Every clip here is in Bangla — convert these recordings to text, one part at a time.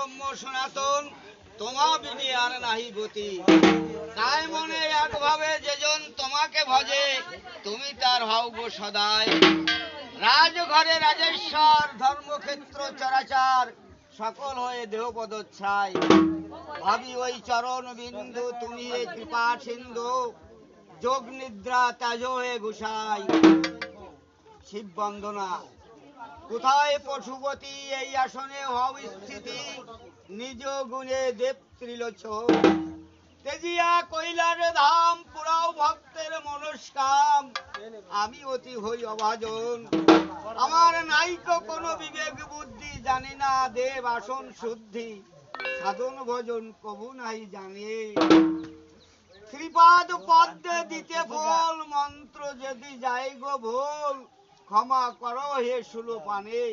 ব্রহ্ম সনাতন, তোমা বিনে আর নাহি গতি। তাই মনে একভাবে যেজন তোমাকে ভজে, তুমি তার হও গো সদাই। রাজঘরে রাজেশ্বর, ধর্মক্ষেত্র চরাচার, সকল হয়ে দেহ পদচ্ছায়। ভাবি ওই চরণ বিন্দু, তুমি এই কৃপা সিন্ধু, যোগ নিদ্রা ত্যাজ হয়ে ঘুষাই। শিব বন্দনা। কোথায় পশুপতি, এই আসনে হও স্থিতি, নিজ গুণে দেব ত্রিলোচন। তেজিয়া কৈলার ধাম, পুরাও ভক্তের মনস্কাম, আমি অতি হই অভাজন। আমার নাইকো কোনো বিবেক বুদ্ধি, জানি না দেব আসন শুদ্ধি, সাধন ভজন কবু নাই জানে। শ্রীপাদ পদ্মে দিতে ফল, মন্ত্র যদি যাই গো ভুল, ক্ষমা করো হে সুলোপানে।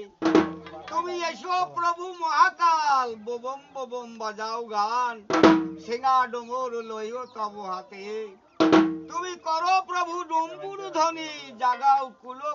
তুমি এসো প্রভু মহাকাল, বোবম বোবম বাজাও গান, সিঙা ডোমর লইও তব হাতে। তুমি করো প্রভু ডম্বুর ধ্বনি, জাগাও কুলো